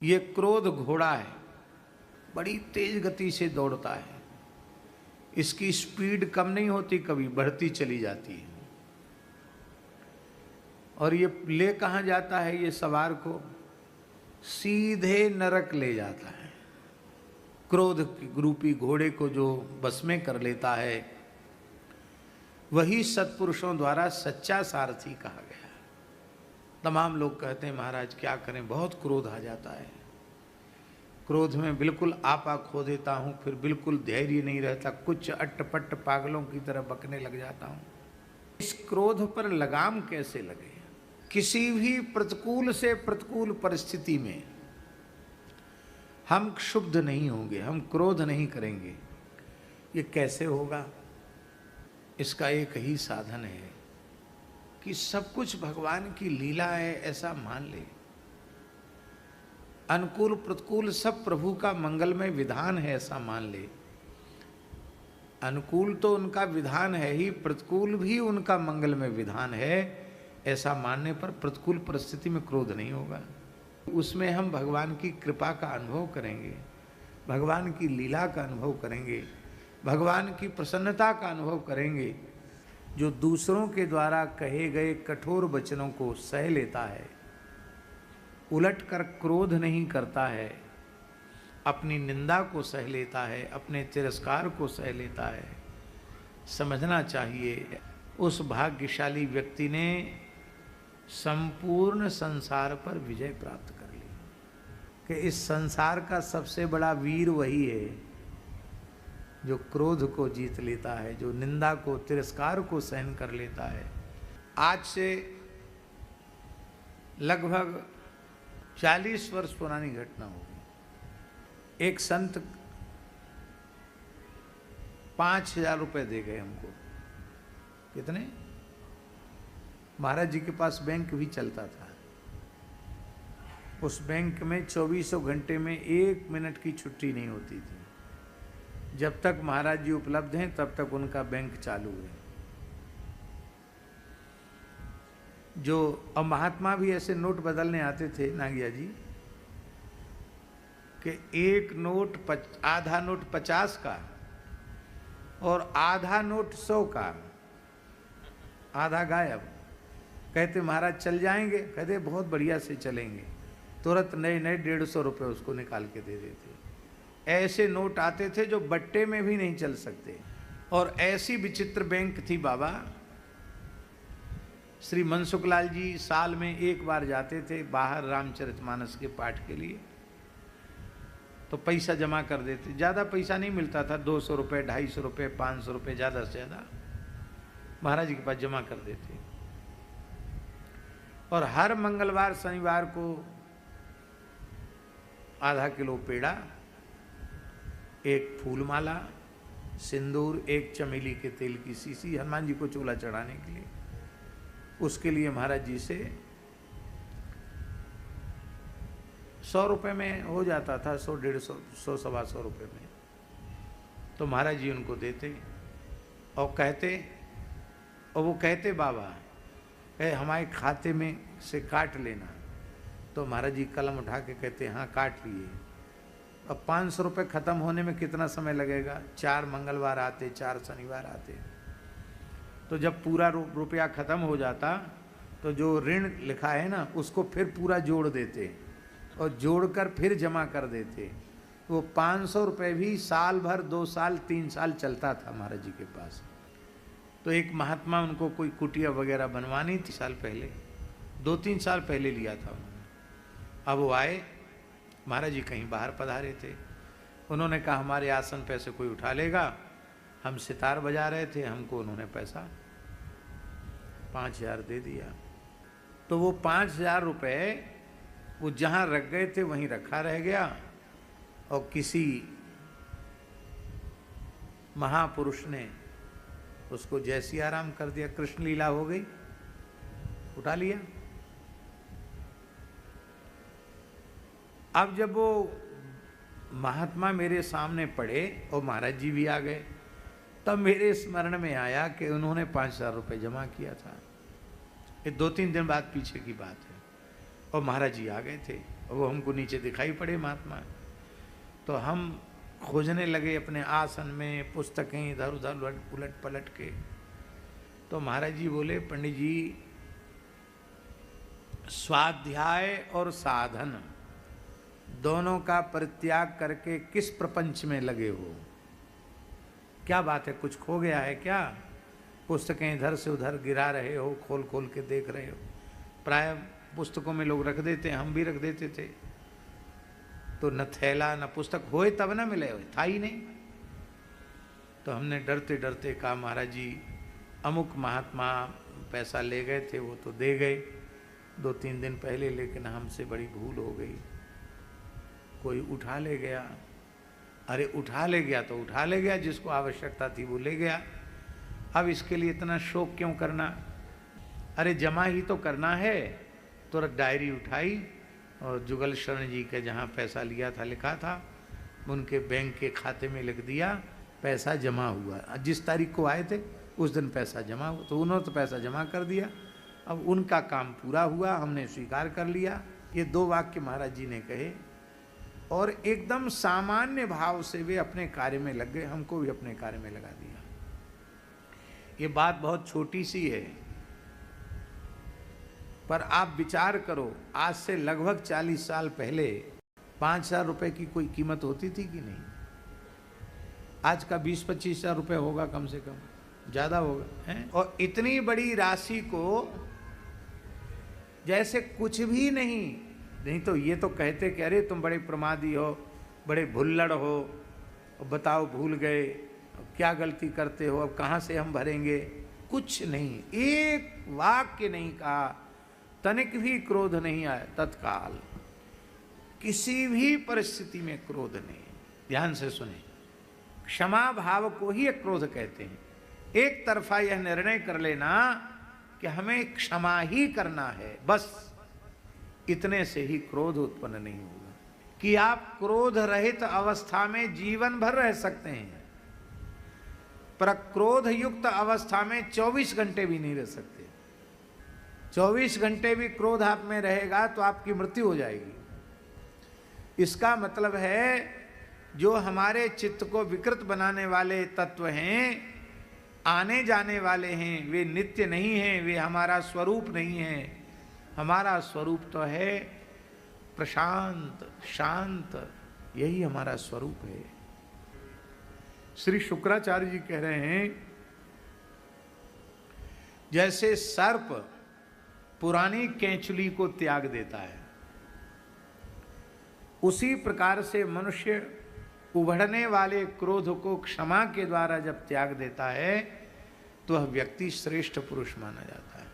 ये क्रोध घोड़ा है, बड़ी तेज गति से दौड़ता है। इसकी स्पीड कम नहीं होती, कभी बढ़ती चली जाती है। और ये ले कहाँ जाता है? ये सवार को सीधे नरक ले जाता है। क्रोध रूपी घोड़े को जो बस में कर लेता है, वही सत्पुरुषों द्वारा सच्चा सारथी कहा गया। तमाम लोग कहते हैं महाराज क्या करें, बहुत क्रोध आ जाता है, क्रोध में बिल्कुल आपा खो देता हूँ, फिर बिल्कुल धैर्य नहीं रहता, कुछ अट्टपट्ट पागलों की तरह बकने लग जाता हूँ। इस क्रोध पर लगाम कैसे लगे? किसी भी प्रतिकूल से प्रतिकूल परिस्थिति में हम क्षुब्ध नहीं होंगे, हम क्रोध नहीं करेंगे। ये कैसे होगा? इसका एक ही साधन है कि सब कुछ भगवान की लीला है ऐसा मान ले। अनुकूल प्रतिकूल सब प्रभु का मंगलमय विधान है ऐसा मान ले। अनुकूल तो उनका विधान है ही, प्रतिकूल भी उनका मंगलमय विधान है, ऐसा मानने पर प्रतिकूल परिस्थिति में क्रोध नहीं होगा। उसमें हम भगवान की कृपा का अनुभव करेंगे, भगवान की लीला का अनुभव करेंगे, भगवान की प्रसन्नता का अनुभव करेंगे। जो दूसरों के द्वारा कहे गए कठोर वचनों को सह लेता है, उलट कर क्रोध नहीं करता है, अपनी निंदा को सह लेता है, अपने तिरस्कार को सह लेता है, समझना चाहिए उस भाग्यशाली व्यक्ति ने संपूर्ण संसार पर विजय प्राप्त कर ली। कि इस संसार का सबसे बड़ा वीर वही है जो क्रोध को जीत लेता है, जो निंदा को तिरस्कार को सहन कर लेता है। आज से लगभग 40 वर्ष पुरानी घटना होगी। एक संत 5,000 रुपये दे गए हमको। कितने? महाराज जी के पास बैंक भी चलता था। उस बैंक में 24 घंटे में 1 मिनट की छुट्टी नहीं होती थी। जब तक महाराज जी उपलब्ध हैं तब तक उनका बैंक चालू है। जो अब महात्मा भी ऐसे नोट बदलने आते थे नागिया जी, कि एक नोट आधा नोट 50 का और आधा नोट 100 का, आधा गायब। कहते महाराज चल जाएंगे? कहते बहुत बढ़िया से चलेंगे। तुरंत नए नए 150 रुपये उसको निकाल के दे देते। ऐसे नोट आते थे जो बट्टे में भी नहीं चल सकते। और ऐसी विचित्र बैंक थी बाबा। श्री मनसुखलाल जी साल में एक बार जाते थे बाहर रामचरितमानस के पाठ के लिए, तो पैसा जमा कर देते। ज़्यादा पैसा नहीं मिलता था, 200 रुपये, 250 रुपये, 500 रुपये, ज़्यादा से ज़्यादा महाराज जी के पास जमा कर देते। और हर मंगलवार शनिवार को आधा किलो पेड़ा, एक फूलमाला, सिंदूर, एक चमेली के तेल की शीशी हनुमान जी को चूल्हा चढ़ाने के लिए, उसके लिए महाराज जी से 100 रुपये में हो जाता था, 100, 150, 100, 125 रुपये में। तो महाराज जी उनको देते और कहते, और वो कहते बाबा कहे हमारे खाते में से काट लेना। तो महाराज जी कलम उठा के कहते हाँ काट लिए। अब 500 रुपये ख़त्म होने में कितना समय लगेगा? 4 मंगलवार आते, 4 शनिवार आते। तो जब पूरा रुपया ख़त्म हो जाता तो जो ऋण लिखा है ना उसको फिर पूरा जोड़ देते और जोड़कर फिर जमा कर देते। वो 500 रुपये भी साल भर, 2 साल, 3 साल चलता था महाराज जी के पास। तो एक महात्मा, उनको कोई कुटिया वगैरह बनवानी थी, साल पहले, 2-3 साल पहले लिया था उन्होंने। अब वो आए, महाराज जी कहीं बाहर पधारे थे। उन्होंने कहा हमारे आसन पे से कोई उठा लेगा। हम सितार बजा रहे थे, हमको उन्होंने पैसा 5,000 दे दिया। तो वो 5,000 रुपये वो जहाँ रख गए थे वहीं रखा रह गया। और किसी महापुरुष ने उसको जैसी आराम कर दिया, कृष्ण लीला हो गई, उठा लिया। अब जब वो महात्मा मेरे सामने पड़े और महाराज जी भी आ गए, तब मेरे स्मरण में आया कि उन्होंने 5,000 रुपये जमा किया था। ये 2-3 दिन बाद पीछे की बात है। और महाराज जी आ गए थे वो हमको नीचे दिखाई पड़े महात्मा। तो हम खोजने लगे अपने आसन में, पुस्तकें इधर उधर उलट पलट के। तो महाराज जी बोले, पंडित जी स्वाध्याय और साधन दोनों का परित्याग करके किस प्रपंच में लगे हो? क्या बात है, कुछ खो गया है क्या? पुस्तकें इधर से उधर गिरा रहे हो, खोल खोल के देख रहे हो। प्राय पुस्तकों में लोग रख देते हैं, हम भी रख देते थे। तो न थैला न पुस्तक होए तब न मिले, था ही नहीं। तो हमने डरते डरते कहा, महाराज जी अमुक महात्मा पैसा ले गए थे, वो तो दे गए 2-3 दिन पहले, लेकिन हमसे बड़ी भूल हो गई, कोई उठा ले गया। अरे उठा ले गया तो उठा ले गया, जिसको आवश्यकता थी वो ले गया, अब इसके लिए इतना शोक क्यों करना? अरे जमा ही तो करना है। तो डायरी उठाई और जुगल शरण जी के जहाँ पैसा लिया था लिखा था, उनके बैंक के खाते में लिख दिया, पैसा जमा हुआ। जिस तारीख को आए थे उस दिन पैसा जमा हुआ। तो उन्होंने तो पैसा जमा कर दिया, अब उनका काम पूरा हुआ, हमने स्वीकार कर लिया। ये 2 वाक्य महाराज जी ने कहे और एकदम सामान्य भाव से वे अपने कार्य में लग गए, हमको भी अपने कार्य में लगा दिया। ये बात बहुत छोटी सी है, पर आप विचार करो, आज से लगभग 40 साल पहले 5,000 रुपए की कोई कीमत होती थी कि नहीं? आज का 20-25 हजार रुपये होगा कम से कम, ज़्यादा होगा है? और इतनी बड़ी राशि को जैसे कुछ भी नहीं तो ये तो कहते कह रहे तुम बड़े प्रमादी हो, बड़े भुल्लड़ हो, बताओ भूल गए, क्या गलती करते हो, अब कहाँ से हम भरेंगे? कुछ नहीं, एक वाक्य नहीं कहा, तनिक भी क्रोध नहीं आया तत्काल, किसी भी परिस्थिति में क्रोध नहीं। ध्यान से सुने, क्षमा भाव को ही क्रोध कहते हैं। एक तरफा यह निर्णय कर लेना कि हमें क्षमा ही करना है, बस इतने से ही क्रोध उत्पन्न नहीं होगा। कि आप क्रोध रहित अवस्था में जीवन भर रह सकते हैं, पर क्रोध युक्त अवस्था में 24 घंटे भी नहीं रह सकते। 24 घंटे भी क्रोध आप में रहेगा तो आपकी मृत्यु हो जाएगी। इसका मतलब है जो हमारे चित्त को विकृत बनाने वाले तत्व हैं, आने जाने वाले हैं, वे नित्य नहीं हैं, वे हमारा स्वरूप नहीं है। हमारा स्वरूप तो है प्रशांत शांत, यही हमारा स्वरूप है। श्री शुक्राचार्य जी कह रहे हैं, जैसे सर्प पुरानी केंचुली को त्याग देता है, उसी प्रकार से मनुष्य उभरने वाले क्रोध को क्षमा के द्वारा जब त्याग देता है तो वह व्यक्ति श्रेष्ठ पुरुष माना जाता है।